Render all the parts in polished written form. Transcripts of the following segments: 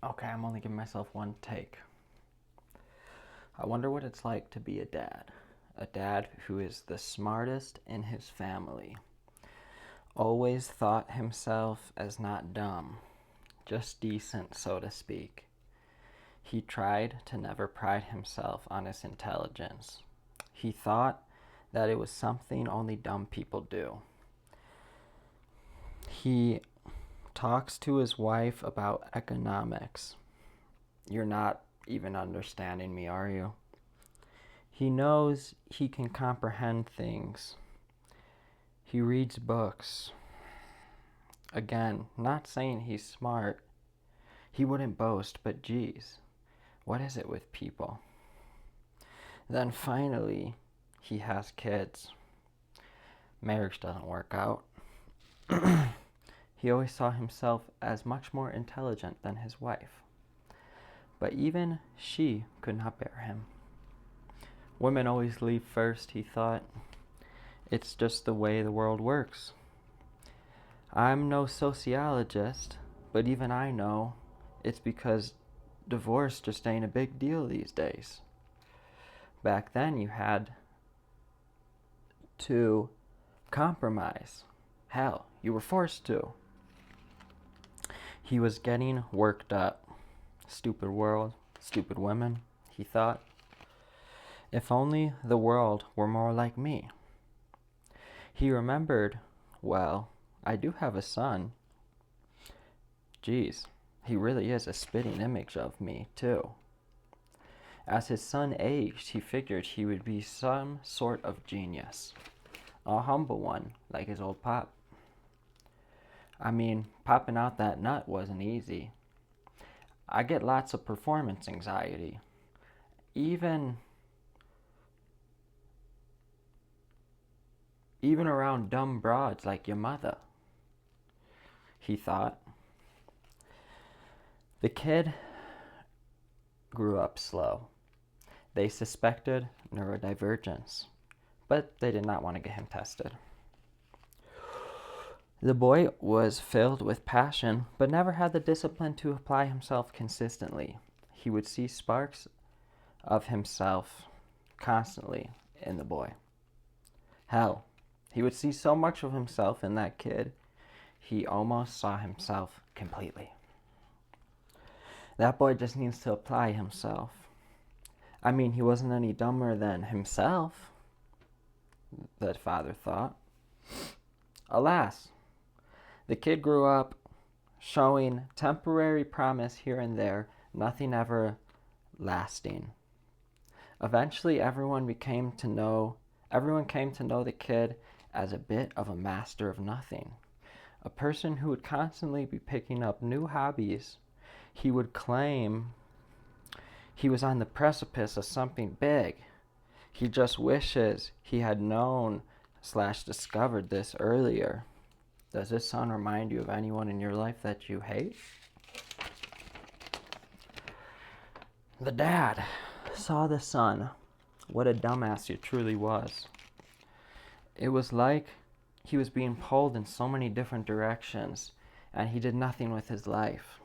Okay, I'm only giving myself one take. I wonder what it's like to be a dad. A dad who is the smartest in his family. Always thought himself as not dumb, just decent, so to speak. He tried to never pride himself on his intelligence. He thought that it was something only dumb people do. He talks to his wife about economics. You're not even understanding me, are you? He knows he can comprehend things. He reads books. Again, not saying he's smart. He wouldn't boast, but geez, what is it with people? Then finally, he has kids. Marriage doesn't work out. He always saw himself as much more intelligent than his wife. But even she could not bear him. Women always leave first, he thought. It's just the way the world works. I'm no sociologist, but even I know it's because divorce just ain't a big deal these days. Back then you had to compromise. Hell, you were forced to. He was getting worked up. Stupid world, stupid women, he thought. If only the world were more like me. He remembered, well, I do have a son. Geez, he really is a spitting image of me, too. As his son aged, he figured he would be some sort of genius. A humble one, like his old pop. I mean, popping out that nut wasn't easy. I get lots of performance anxiety. Even around dumb broads like your mother, he thought. The kid grew up slow. They suspected neurodivergence, but they did not want to get him tested. The boy was filled with passion, but never had the discipline to apply himself consistently. He would see sparks of himself constantly in the boy. Hell, he would see so much of himself in that kid, he almost saw himself completely. That boy just needs to apply himself. I mean, he wasn't any dumber than himself, the father thought. Alas, the kid grew up showing temporary promise here and there, nothing ever lasting. Eventually, everyone came to know the kid as a bit of a master of nothing, a person who would constantly be picking up new hobbies. He would claim he was on the precipice of something big. He just wishes he had known/discovered this earlier. Does this song remind you of anyone in your life that you hate? The dad saw the son. What a dumbass he truly was. It was like he was being pulled in so many different directions, and he did nothing with his life.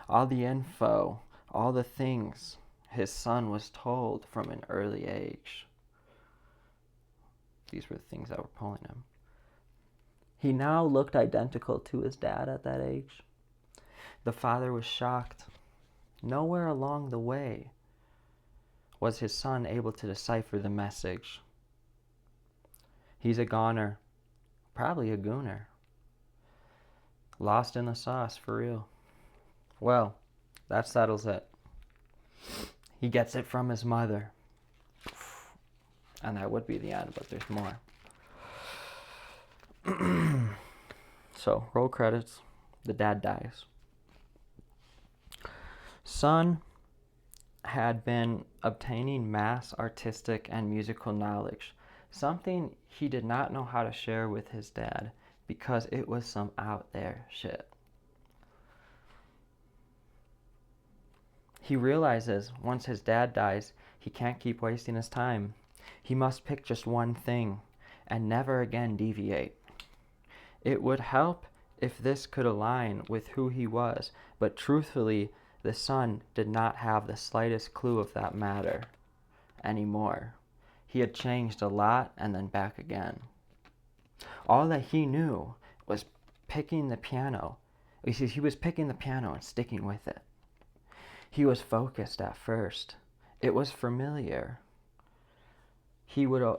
All the info, all the things his son was told from an early age. These were the things that were pulling him. He now looked identical to his dad at that age. The father was shocked. Nowhere along the way was his son able to decipher the message. He's a goner, probably a gooner. Lost in the sauce, for real. Well, that settles it. He gets it from his mother. And that would be the end, but there's more. So, roll credits. The dad dies. Son had been obtaining mass artistic and musical knowledge, something he did not know how to share with his dad because it was some out there shit. He realizes once his dad dies, he can't keep wasting his time. He must pick just one thing and never again deviate. It would help if this could align with who he was, but truthfully, The son did not have the slightest clue of that matter anymore. He had changed a lot and then back again. All that he knew was picking the piano. He was picking the piano and sticking with it. He was focused at first. It was familiar. He would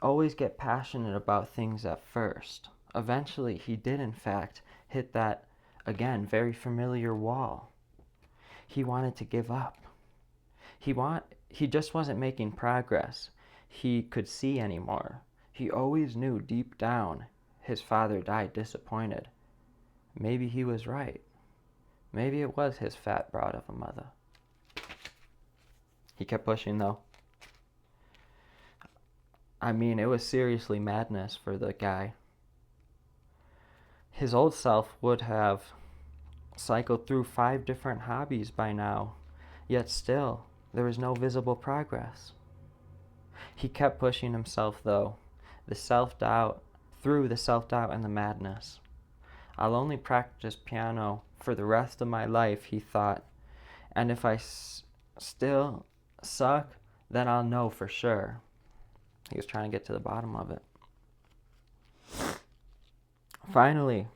always get passionate about things at first. Eventually, he did, in fact, hit that, again, very familiar wall. He wanted to give up. He just wasn't making progress he could see anymore. He always knew deep down his father died disappointed. Maybe he was right. Maybe it was his fat broad of a mother. He kept pushing, though. I mean, it was seriously madness for the guy. His old self would have cycled through 5 different hobbies by now, yet still, there was no visible progress. He kept pushing himself, though, through the self-doubt and the madness. I'll only practice piano for the rest of my life, he thought, and if I still suck, then I'll know for sure. He was trying to get to the bottom of it. Finally,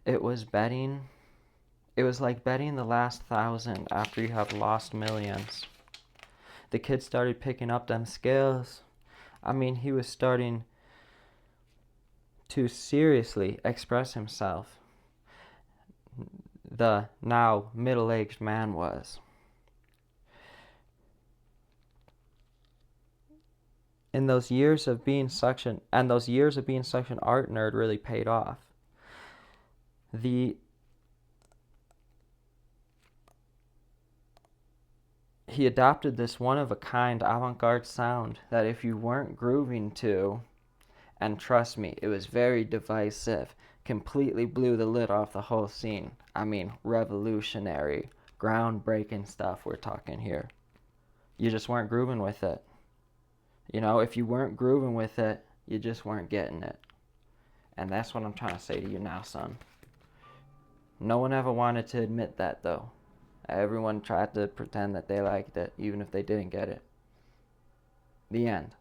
it was like betting the last 1,000 after you have lost millions. The kid started picking up them skills. I mean, he was starting to seriously express himself. The now middle-aged man was. And those years of being such an art nerd really paid off. He adopted this one-of-a-kind avant-garde sound that if you weren't grooving to, and trust me, it was very divisive, completely blew the lid off the whole scene. I mean, revolutionary, groundbreaking stuff we're talking here. You just weren't grooving with it. You know, if you weren't grooving with it, you just weren't getting it. And that's what I'm trying to say to you now, son. No one ever wanted to admit that, though. Everyone tried to pretend that they liked it, even if they didn't get it. The end.